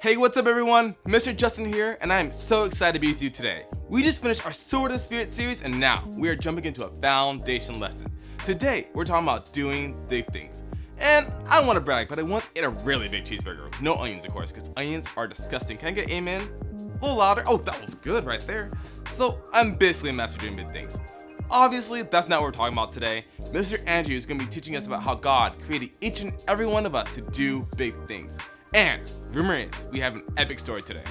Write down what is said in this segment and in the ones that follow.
Hey, what's up everyone? Mr. Justin here, and I am so excited to be with you today. We just finished our Sword of the Spirit series, and now we are jumping into a foundation lesson. Today, we're talking about doing big things. And I want to brag, but I once ate a really big cheeseburger. No onions, of course, because onions are disgusting. Can I get amen? A little louder. Oh, that was good right there. So, I'm basically a master doing big things. Obviously, that's not what we're talking about today. Mr. Andrew is going to be teaching us about how God created each and every one of us to do big things. And rumor is, we have an epic story today.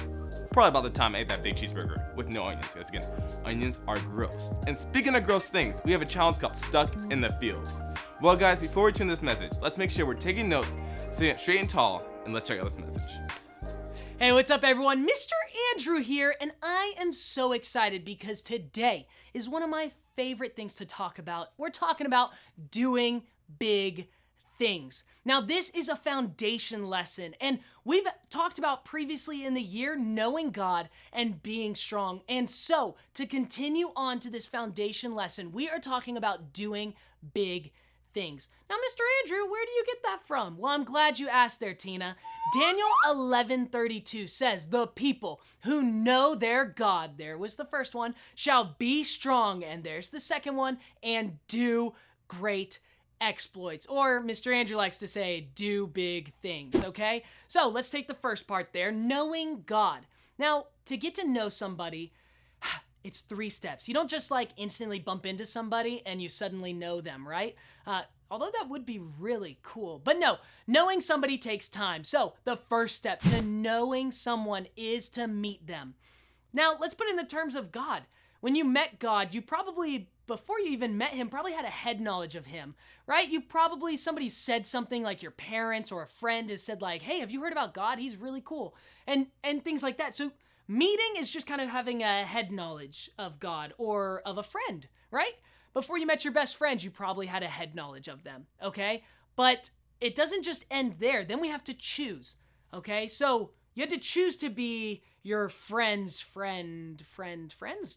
Probably about the time I ate that big cheeseburger with no onions, because again, onions are gross. And speaking of gross things, we have a challenge called Stuck in the Fields. Well guys, before we tune this message, let's make sure we're taking notes, sitting up straight and tall, and let's check out this message. Hey, what's up everyone? Mr. Andrew here, and I am so excited because today is one of my favorite things to talk about. We're talking about doing big things. Now, this is a foundation lesson, and we've talked about previously in the year knowing God and being strong. And so, to continue on to this foundation lesson, we are talking about doing big things. Now, Mr. Andrew, where do you get that from? Well, I'm glad you asked there, Tina. Daniel 11:32 says, "The people who know their God," there was the first one, "shall be strong," and there's the second one, "and do great exploits," or Mr. Andrew likes to say, do big things, okay? So let's take the first part there, knowing God. Now, to get to know somebody, it's 3 steps. You don't just like instantly bump into somebody and you suddenly know them, right? Although that would be really cool. But no, knowing somebody takes time. So the first step to knowing someone is to meet them. Now, let's put it in the terms of God. When you met God, you probably, before you even met him, probably had a head knowledge of him, right? Somebody said something like your parents or a friend has said like, "Hey, have you heard about God? He's really cool." And things like that. So meeting is just kind of having a head knowledge of God or of a friend, right? Before you met your best friend, you probably had a head knowledge of them, okay? But it doesn't just end there. Then we have to choose, okay? So you had to choose to be your friend's friends,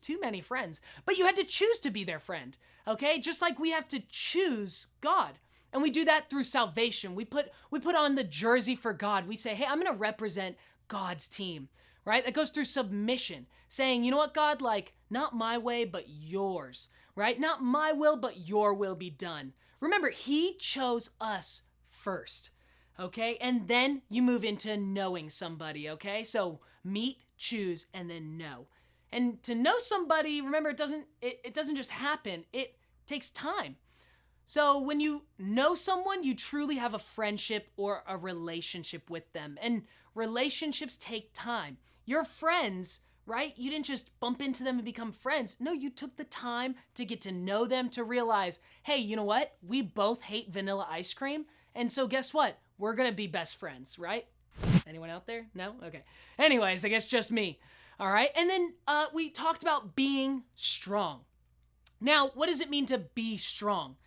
too many friends. But you had to choose to be their friend, okay? Just like we have to choose God. And we do that through salvation. We put on the jersey for God. We say, hey, I'm gonna represent God's team, right? It goes through submission, saying, you know what, God, like, not my way, but yours, right? Not my will, but your will be done. Remember, he chose us first. Okay, and then you move into knowing somebody, okay? So meet, choose, and then know. And to know somebody, remember, it doesn't just happen. It takes time. So when you know someone, you truly have a friendship or a relationship with them. And relationships take time. Your friends, right? You didn't just bump into them and become friends. No, you took the time to get to know them, to realize, hey, you know what? We both hate vanilla ice cream. And so guess what? We're gonna be best friends, right? Anyone out there? No? Okay. Anyways, I guess just me. All right. And then we talked about being strong. Now, what does it mean to be strong?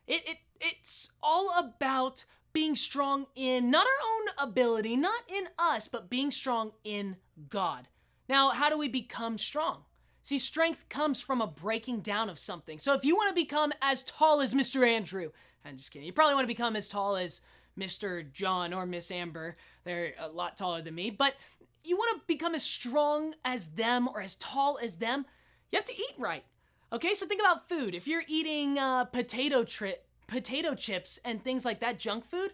It's all about being strong in not our own ability, not in us, but being strong in God. Now, how do we become strong? See, strength comes from a breaking down of something. So if you want to become as tall as Mr. Andrew, I'm just kidding. You probably want to become as tall as Mr. John or Miss Amber. They're a lot taller than me. But you want to become as strong as them or as tall as them, you have to eat right. Okay, so think about food. If you're eating potato chips and things like that, junk food,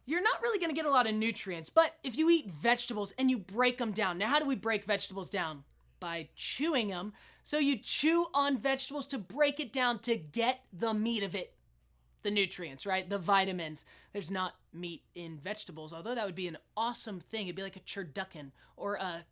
you're not really going to get a lot of nutrients. But if you eat vegetables and you break them down. Now, how do we break vegetables down? By chewing them. So you chew on vegetables to break it down to get the meat of it. The nutrients, right? The vitamins. There's not meat in vegetables, although that would be an awesome thing. It'd be like a turducken or a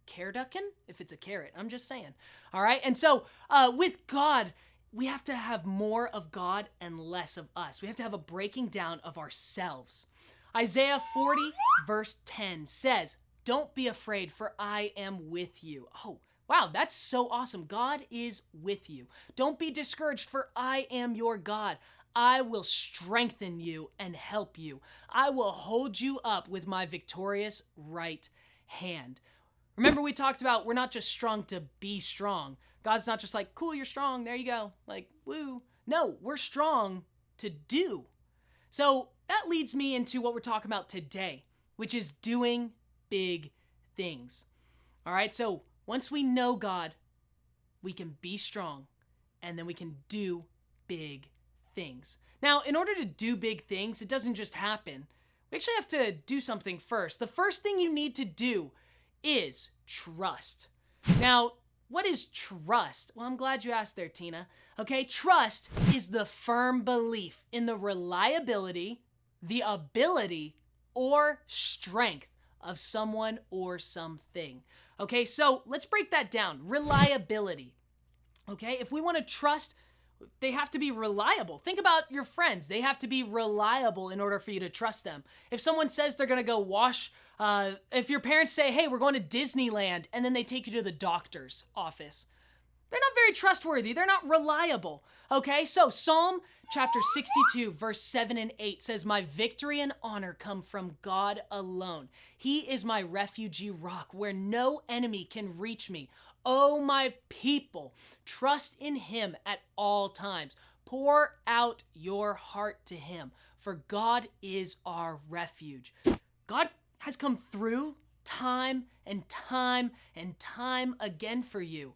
carducken if it's a carrot. I'm just saying. All right. And so with God, we have to have more of God and less of us. We have to have a breaking down of ourselves. Isaiah 40 verse 10 says, "Don't be afraid, for I am with you." Oh, wow, that's so awesome. God is with you. Don't be discouraged, for I am your God. I will strengthen you and help you. I will hold you up with my victorious right hand. Remember, we talked about we're not just strong to be strong. God's not just like, cool, you're strong, there you go. Like, woo. No, we're strong to do. So that leads me into what we're talking about today, which is doing big things. All right, so once we know God, we can be strong, and then we can do big things. Now, in order to do big things, it doesn't just happen. We actually have to do something first. The first thing you need to do is trust. Now, what is trust? Well, I'm glad you asked there, Tina. Okay, trust is the firm belief in the reliability, the ability, or strength of someone or something. Okay, so let's break that down. Reliability. Okay, if we want to trust, they have to be reliable. Think about your friends. They have to be reliable in order for you to trust them. If someone says they're going to go wash, if your parents say, hey, we're going to Disneyland, and then they take you to the doctor's office, they're not very trustworthy. They're not reliable. Okay, so Psalm chapter 62, verse 7 and 8 says, my victory and honor come from God alone. He is my refugee rock where no enemy can reach me. Oh, my people, trust in him at all times. Pour out your heart to him, for God is our refuge. God has come through time and time and time again for you.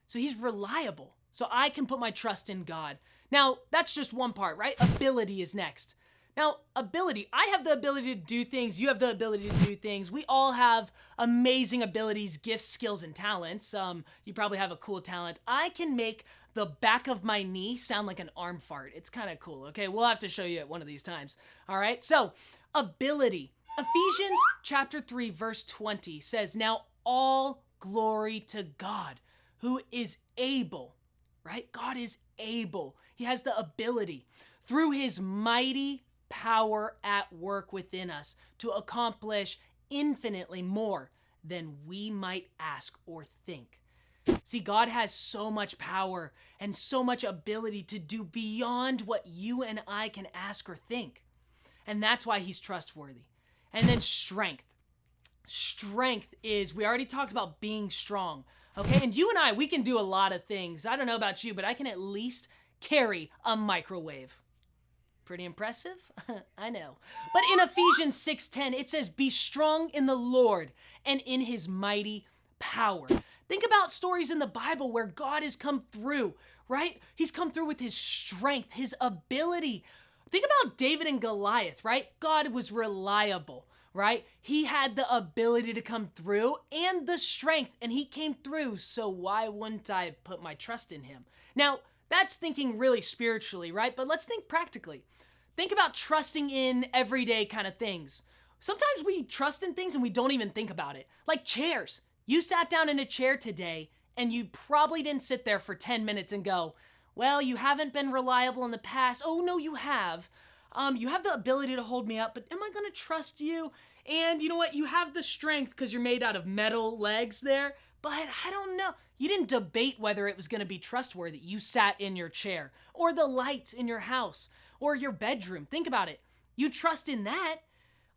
So he's reliable. So I can put my trust in God. Now, that's just one part, right? Ability is next. Now, ability, I have the ability to do things. You have the ability to do things. We all have amazing abilities, gifts, skills, and talents. You probably have a cool talent. I can make the back of my knee sound like an arm fart. It's kind of cool, okay? We'll have to show you it one of these times, all right? So, ability. Ephesians chapter 3, verse 20 says, now all glory to God, who is able, right? God is able. He has the ability through his mighty power at work within us to accomplish infinitely more than we might ask or think. See, God has so much power and so much ability to do beyond what you and I can ask or think. And that's why he's trustworthy. And then strength. Strength is, we already talked about being strong, okay? And you and I, we can do a lot of things. I don't know about you, but I can at least carry a microwave. Pretty impressive? I know. But in Ephesians 6:10, it says, be strong in the Lord and in his mighty power. Think about stories in the Bible where God has come through, right? He's come through with his strength, his ability. Think about David and Goliath, right? God was reliable, right? He had the ability to come through and the strength, and he came through, so why wouldn't I put my trust in him? Now, that's thinking really spiritually, right? But let's think practically. Think about trusting in everyday kind of things. Sometimes we trust in things and we don't even think about it. Like chairs. You sat down in a chair today and you probably didn't sit there for 10 minutes and go, well, you haven't been reliable in the past. Oh, no, you have. You have the ability to hold me up, but am I going to trust you? And you know what? You have the strength because you're made out of metal legs there, but I don't know. You didn't debate whether it was going to be trustworthy. You sat in your chair, or the lights in your house, or your bedroom. Think about it. You trust in that,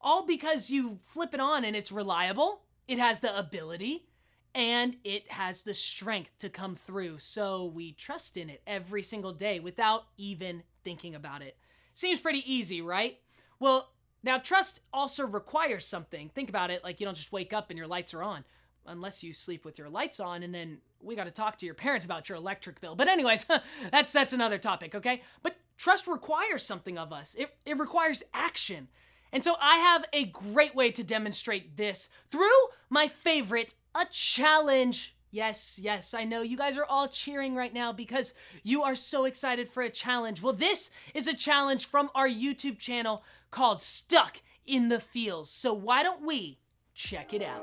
all because you flip it on and it's reliable, it has the ability, and it has the strength to come through. So we trust in it every single day without even thinking about it. Seems pretty easy, right? Well, now trust also requires something. Think about it, like you don't just wake up and your lights are on. Unless you sleep with your lights on, and then we got to talk to your parents about your electric bill. But anyways, that's another topic, okay? But trust requires something of us. It requires action. And so I have a great way to demonstrate this through my favorite, a challenge. Yes, I know you guys are all cheering right now because you are so excited for a challenge. Well, this is a challenge from our YouTube channel called Stuck in the Fields. So why don't we check it out?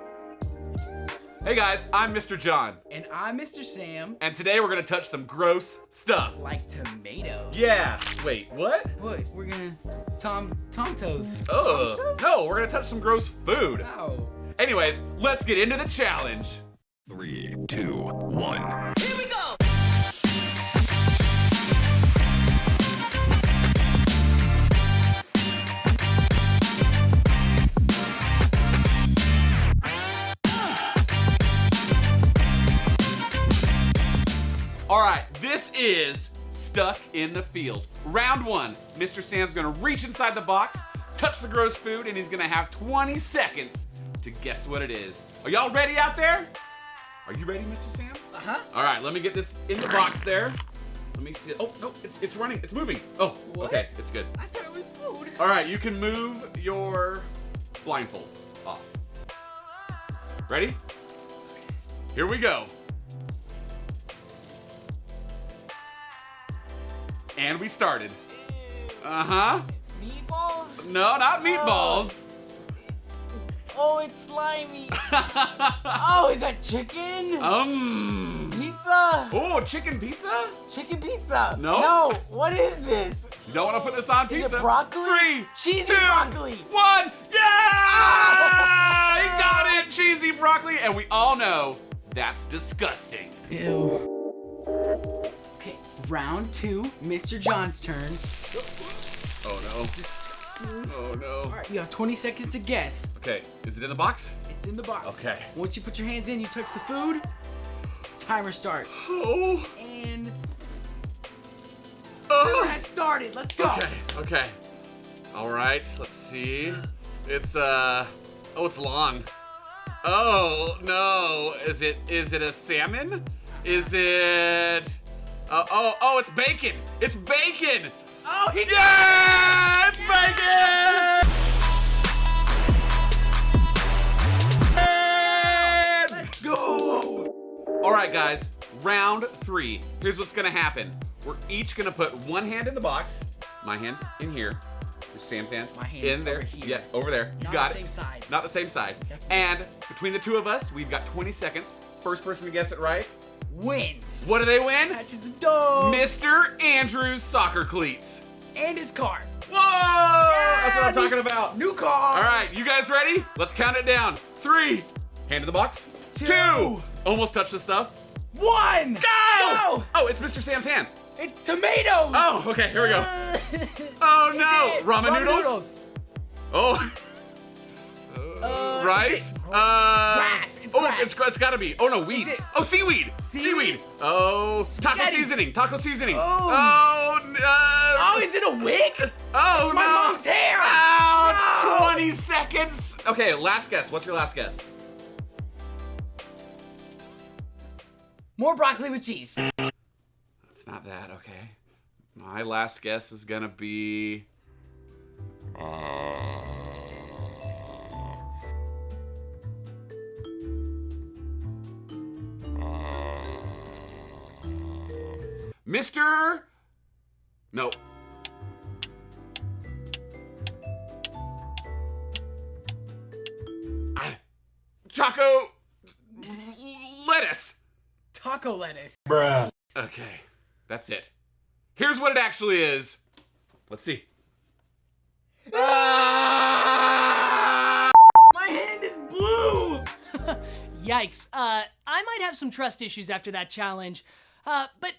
Hey guys, I'm Mr. John. And I'm Mr. Sam. And today we're gonna touch some gross stuff. Like tomatoes. Yeah. Wait, what? What? We're gonna Tom toast. Ugh. No, we're gonna touch some gross food. Wow. Anyways, let's get into the challenge. 3, 2, 1. Here we go! All right, this is Stuck in the Field. Round 1, Mr. Sam's gonna reach inside the box, touch the gross food, and he's gonna have 20 seconds to guess what it is. Are y'all ready out there? Are you ready, Mr. Sam? Uh-huh. All right, let me get this in the box there. Let me see it. Oh, no, it's running. It's moving. Oh, What? okay, it's good. I thought it was food. All right, you can move your blindfold off. Ready? Here we go. And we started. Uh-huh. Meatballs? No, not meatballs. Oh, it's slimy. Oh, is that chicken? Pizza? Oh, chicken pizza? Chicken pizza? No. No. What is this? You don't want to put this on Is pizza? it broccoli? 3, Cheesy 2, broccoli. 1. Yeah! He got it, cheesy broccoli, and we all know that's disgusting. Ew. Okay, round 2, Mr. John's turn. Oh no. Oh no. All right, you have 20 seconds to guess. Okay, is it in the box? It's in the box. Okay. Once you put your hands in, you touch the food. Timer starts. Oh. And timer has started. Let's go. Okay. All right, let's see. It's oh, it's long. Oh no, is it a salmon? Is it? Oh, it's bacon. It's bacon. Oh, he Yeah, it's bacon. Let's go. All right, guys, round 3. Here's what's gonna happen. We're each gonna put one hand in the box. My hand in here. Sam's hand. My hand in there. over here. Yeah, over there. You Not got the it. same side. Not the same side. Okay. And between the two of us, we've got 20 seconds. First person to guess it right. Wins. What do they win? Catches the dog. Mr. Andrews soccer cleats. And his car. Whoa! That's what I'm talking about. New car. All right, you guys ready? Let's count it down. 3. Hand in the box. 2. Almost touched the stuff. 1. Go! Go. Oh, it's Mr. Sam's hand. It's tomatoes. Oh, okay, here we go. Oh no! Is it Ramen noodles? Oh. Rice? is it grass? It's grass. It's gotta be. Oh no, weeds. it- Oh, seaweed. Seaweed? Oh, taco Spaghetti. seasoning. Taco seasoning. Oh. Oh, Is it a wig? oh It's no. my mom's hair. Ow, No. 20 seconds. Okay, last guess. What's your last guess? More broccoli with cheese. It's not that, okay. My last guess is gonna be. Mr. No. Taco lettuce. Taco lettuce. Okay, that's it. Here's what it actually is. Let's see. My hand is blue. Yikes. I might have some trust issues after that challenge. But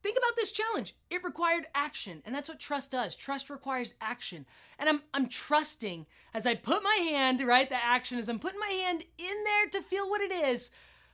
think about this challenge. It required action, and that's what trust does. Trust requires action. And I'm trusting as I put my hand, right, the action, as I'm putting my hand in there to feel what it is,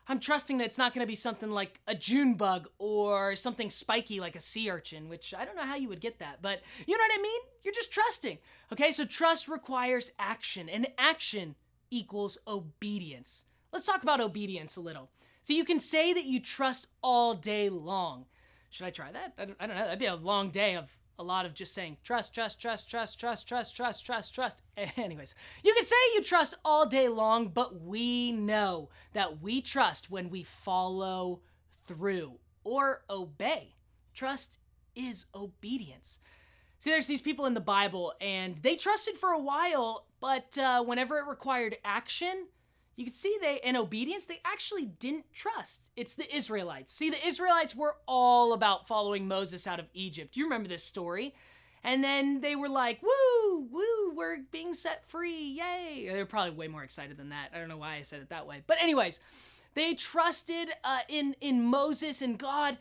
I'm trusting that it's not gonna be something like a June bug or something spiky like a sea urchin, which I don't know how you would get that, but you know what I mean? You're just trusting. Okay, so trust requires action, and action equals obedience. Let's talk about obedience a little. So you can say that you trust all day long. Should I try that? I don't know. That'd be a long day of a lot of just saying trust, trust, trust, trust, trust, trust, trust, trust, trust. Anyways, you can say you trust all day long, but we know that we trust when we follow through or obey. Trust is obedience. See, there's these people in the Bible, and they trusted for a while, but whenever it required action, you can see in obedience, they actually didn't trust. It's the Israelites. See, the Israelites were all about following Moses out of Egypt. You remember this story? And then they were like, woo, woo, we're being set free, yay. They were probably way more excited than that. I don't know why I said it that way. But anyways, they trusted in Moses and God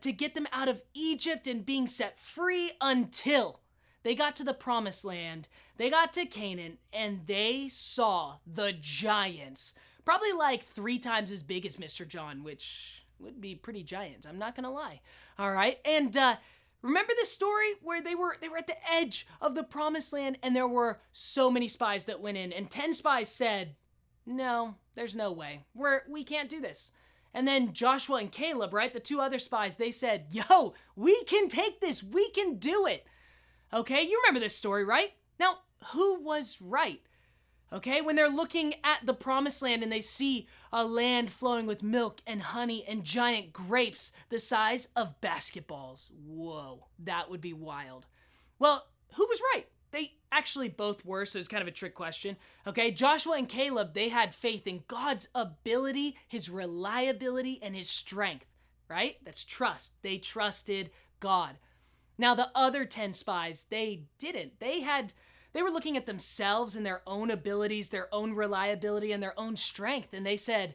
to get them out of Egypt and being set free until they got to the promised land, they got to Canaan, and they saw the giants. Probably like 3 times as big as Mr. John, which would be pretty giant, I'm not gonna lie. All right, and remember this story where they were at the edge of the promised land and there were so many spies that went in, and 10 spies said, no, there's no way. We can't do this. And then Joshua and Caleb, right, the two other spies, they said, yo, we can take this. We can do it. Okay, you remember this story, right? Now, who was right? Okay, when they're looking at the promised land and they see a land flowing with milk and honey and giant grapes the size of basketballs. Whoa, that would be wild. Well, who was right? They actually both were, so it's kind of a trick question. Okay, Joshua and Caleb, they had faith in God's ability, his reliability, and his strength, right? That's trust. They trusted God. Now, the other 10 spies, they didn't. They were looking at themselves and their own abilities, their own reliability, and their own strength, and they said,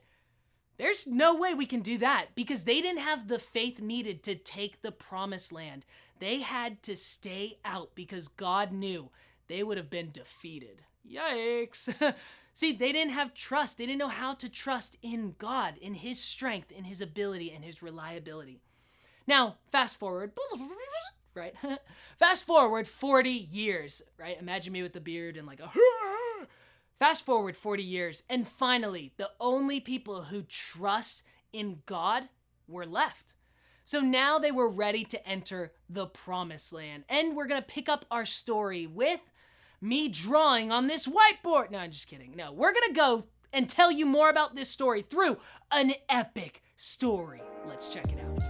there's no way we can do that, because they didn't have the faith needed to take the promised land. They had to stay out because God knew they would have been defeated. Yikes. See, they didn't have trust. They didn't know how to trust in God, in his strength, in his ability, and his reliability. Now, fast forward, right? Fast forward 40 years, right? Imagine me with the beard and like a... Fast forward 40 years, and finally, the only people who trust in God were left. So now they were ready to enter the promised land. And we're going to pick up our story with me drawing on this whiteboard. No, I'm just kidding. No, we're going to go and tell you more about this story through an epic story. Let's check it out.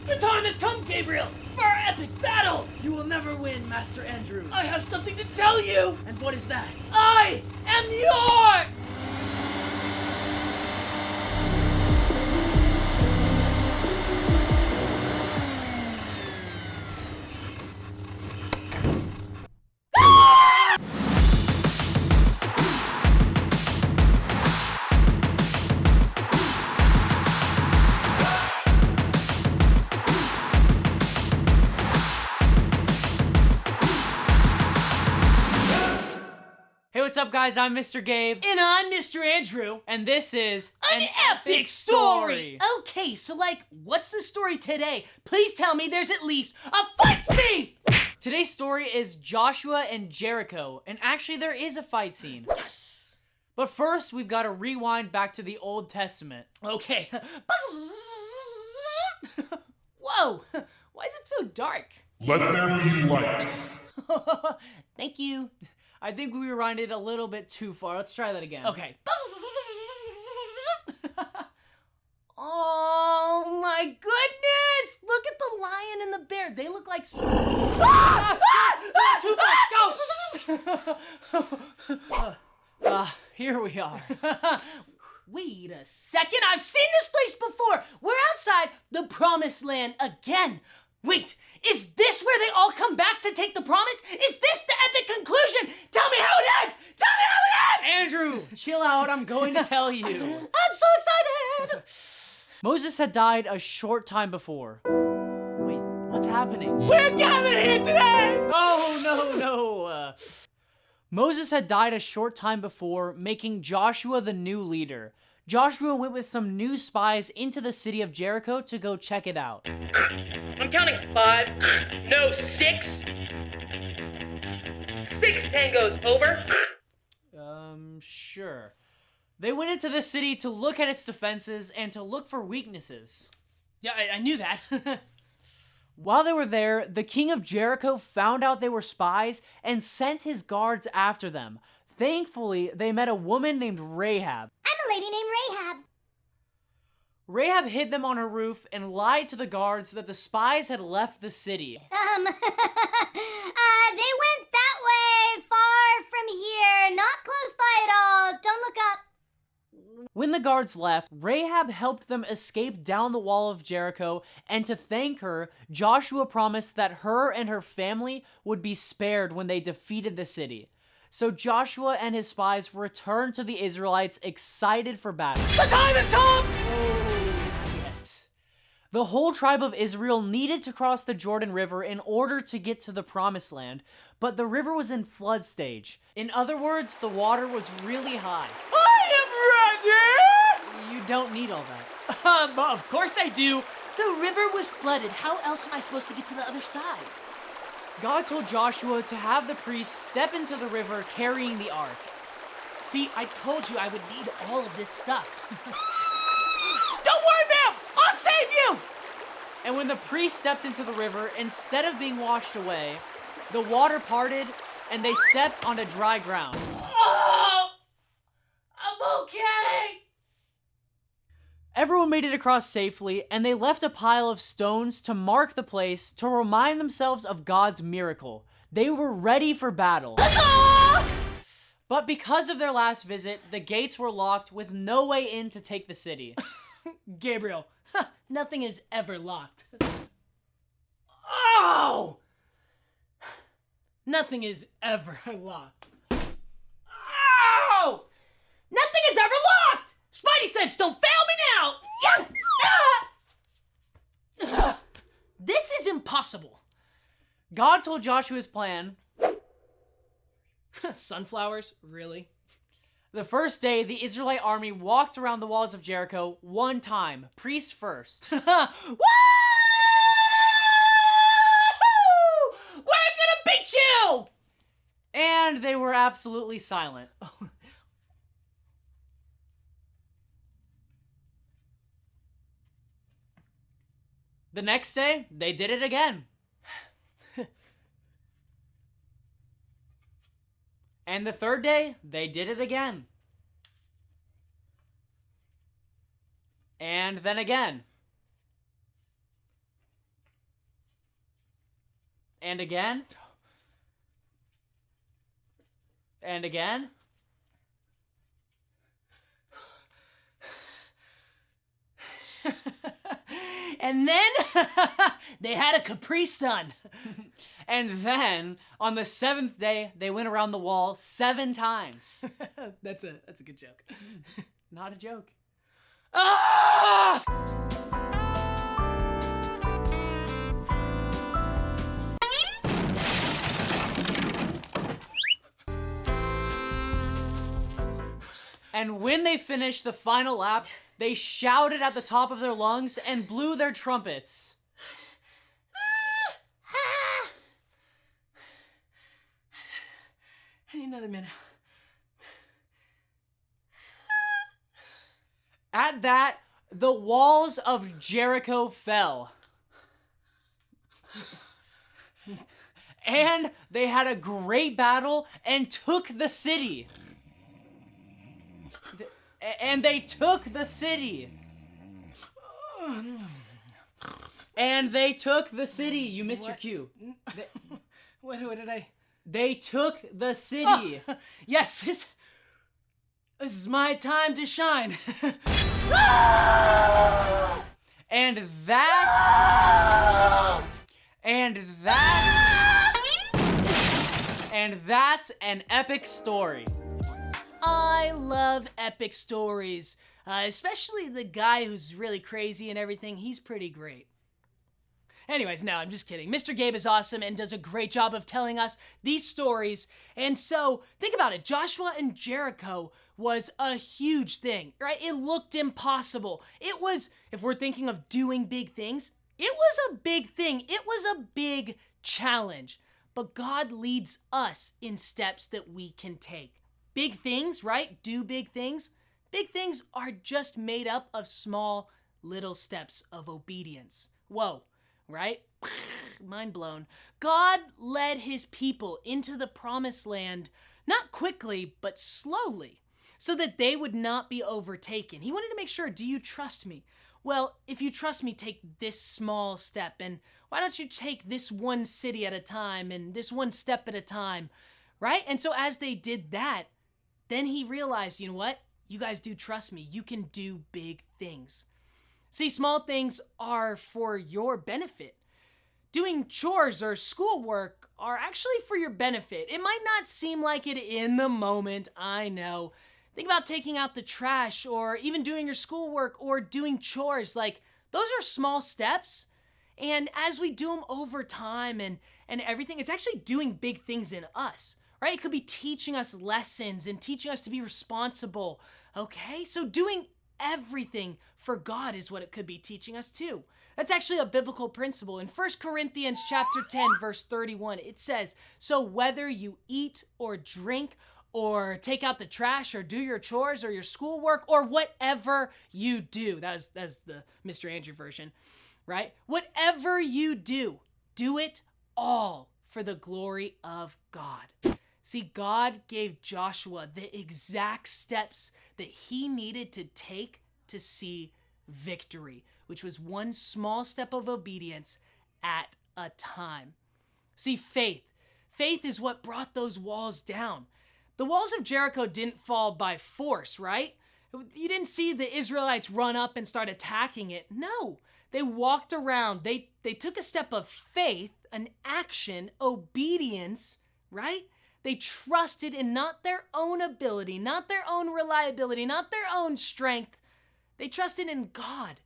The time has come, Gabriel, for our epic battle! You will never win, Master Andrew. I have something to tell you! And what is that? I am your... Hey, what's up, guys? I'm Mr. Gabe. And I'm Mr. Andrew. And this is An epic story! Okay, so what's the story today? Please tell me there's at least a fight scene! Today's story is Joshua and Jericho, and actually there is a fight scene. Yes! But first, we've got to rewind back to the Old Testament. Okay. Whoa! Why is it so dark? Let there be light. Thank you. I think we rewinded a little bit too far. Let's try that again. Okay. Oh my goodness! Look at the lion and the bear. They look like... Too fast, go! Here we are. Wait a second, I've seen this place before! We're outside the promised land again! Wait, is this where they all come back to take the promise? Is this the epic conclusion? Tell me how it ends! Tell me how it ends! Andrew, chill out. I'm going to tell you. I'm so excited! Moses had died a short time before. Wait, what's happening? We're gathered here today! No. Moses had died a short time before, making Joshua the new leader. Joshua went with some new spies into the city of Jericho to go check it out. I'm counting 5. No, 6. 6 tangos, over. Sure. They went into the city to look at its defenses and to look for weaknesses. Yeah, I knew that. While they were there, the king of Jericho found out they were spies and sent his guards after them. Thankfully, they met a woman named Rahab. I'm a lady named Rahab. Rahab hid them on her roof and lied to the guards that the spies had left the city. They went that way, far from here, not close by at all. Don't look up. When the guards left, Rahab helped them escape down the wall of Jericho, and to thank her, Joshua promised that her and her family would be spared when they defeated the city. So Joshua and his spies returned to the Israelites, excited for battle. The time has come! The whole tribe of Israel needed to cross the Jordan River in order to get to the Promised Land, but the river was in flood stage. In other words, the water was really high. I am ready! You don't need all that. Of course I do. The river was flooded. How else am I supposed to get to the other side? God told Joshua to have the priests step into the river carrying the ark. See, I told you I would need all of this stuff. Don't worry, ma'am! I'll save you! And when the priest stepped into the river, instead of being washed away, the water parted and they stepped onto dry ground. Oh! I'm okay! Everyone made it across safely, and they left a pile of stones to mark the place to remind themselves of God's miracle. They were ready for battle. But because of their last visit, the gates were locked with no way in to take the city. Gabriel, nothing is ever locked. Oh! Nothing is ever locked. Ow! Nothing is ever locked! Spidey sense, don't fail me now! Yeah! This is impossible. God told Joshua his plan. Sunflowers? Really? The first day, the Israelite army walked around the walls of Jericho one time, priest first. Woo! We're gonna beat you! And they were absolutely silent. The next day, they did it again. And the third day, they did it again. And then again. And again. And again. And then they had a Capri Sun. And then, on the seventh day, they went around the wall 7 times. That's a good joke. Not a joke. Ah! And when they finished the final lap, they shouted at the top of their lungs and blew their trumpets. I need another minute. At that, the walls of Jericho fell. And they had a great battle and took the city. And they took the city. And they took the city. You missed your cue. What did I... They took the city. Oh, yes, this is my time to shine. And that's... And that's an epic story. I love epic stories, especially the guy who's really crazy and everything. He's pretty great. Anyways, no, I'm just kidding. Mr. Gabe is awesome and does a great job of telling us these stories. And so, think about it. Joshua and Jericho was a huge thing, right? It looked impossible. It was, if we're thinking of doing big things, it was a big thing. It was a big challenge. But God leads us in steps that we can take. Big things, right? Do big things. Big things are just made up of small little steps of obedience. Whoa. Right? Mind blown. God led his people into the promised land, not quickly, but slowly, so that they would not be overtaken. He wanted to make sure, do you trust me? Well, if you trust me, take this small step, and why don't you take this one city at a time, and this one step at a time, right? And so as they did that, then he realized, you know what? You guys do trust me. You can do big things. See, small things are for your benefit. Doing chores or schoolwork are actually for your benefit. It might not seem like it in the moment, I know. Think about taking out the trash or even doing your schoolwork or doing chores. Like, those are small steps. And as we do them over time and everything, it's actually doing big things in us, right? It could be teaching us lessons and teaching us to be responsible, okay? So doing everything for God is what it could be teaching us too. That's actually a biblical principle. In 1 Corinthians chapter 10, verse 31, it says, "So whether you eat or drink or take out the trash or do your chores or your schoolwork or whatever you do. That's the Mr. Andrew version, right? Whatever you do, do it all for the glory of God. See, God gave Joshua the exact steps that he needed to take to see victory, which was one small step of obedience at a time. See, faith is what brought those walls down. The walls of Jericho didn't fall by force, right? You didn't see the Israelites run up and start attacking it. No, they walked around. They took a step of faith, an action, obedience, right? They trusted in not their own ability, not their own reliability, not their own strength. They trusted in God.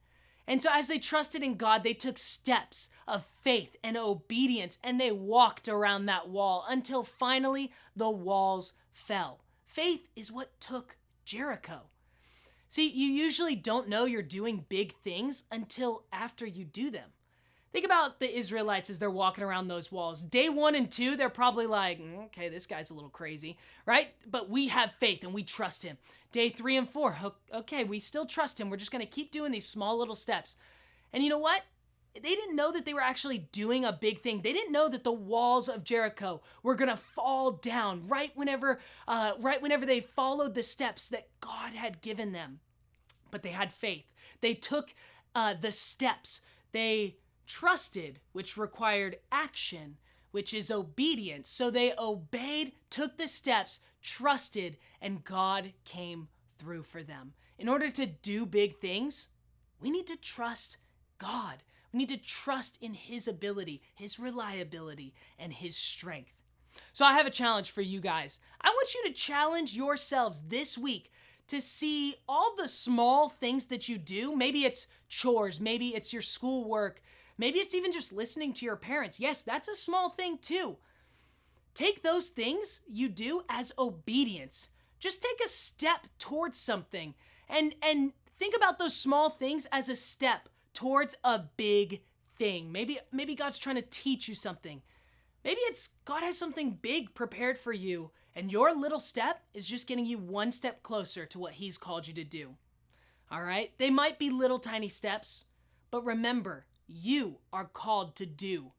And so as they trusted in God, they took steps of faith and obedience, and they walked around that wall until finally the walls fell. Faith is what took Jericho. See, you usually don't know you're doing big things until after you do them. Think about the Israelites as they're walking around those walls. Day 1 and 2, they're probably like, okay, this guy's a little crazy, right? But we have faith and we trust him. Day 3 and 4, okay, we still trust him. We're just going to keep doing these small little steps. And you know what? They didn't know that they were actually doing a big thing. They didn't know that the walls of Jericho were going to fall down right whenever they followed the steps that God had given them. But they had faith. They took the steps. They trusted, which required action, which is obedience. So they obeyed, took the steps, trusted, and God came through for them. In order to do big things, we need to trust God. We need to trust in his ability, his reliability, and his strength. So I have a challenge for you guys. I want you to challenge yourselves this week to see all the small things that you do. Maybe it's chores, maybe it's your schoolwork, maybe it's even just listening to your parents. Yes, that's a small thing too. Take those things you do as obedience. Just take a step towards something and think about those small things as a step towards a big thing. Maybe God's trying to teach you something. Maybe it's God has something big prepared for you, and your little step is just getting you one step closer to what he's called you to do. All right? They might be little tiny steps, but remember, you are called to do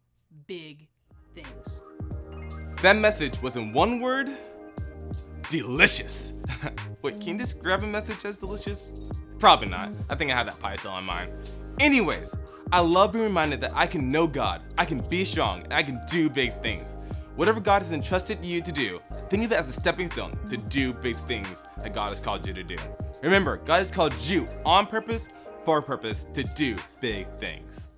big things. That message was in one word: delicious. Wait, can you describe a message as delicious? Probably not. I think I have that pie still on mine. Anyways, I love being reminded that I can know God, I can be strong, and I can do big things. Whatever God has entrusted you to do, think of it as a stepping stone to do big things that God has called you to do. Remember, God has called you on purpose, for a purpose, to do big things.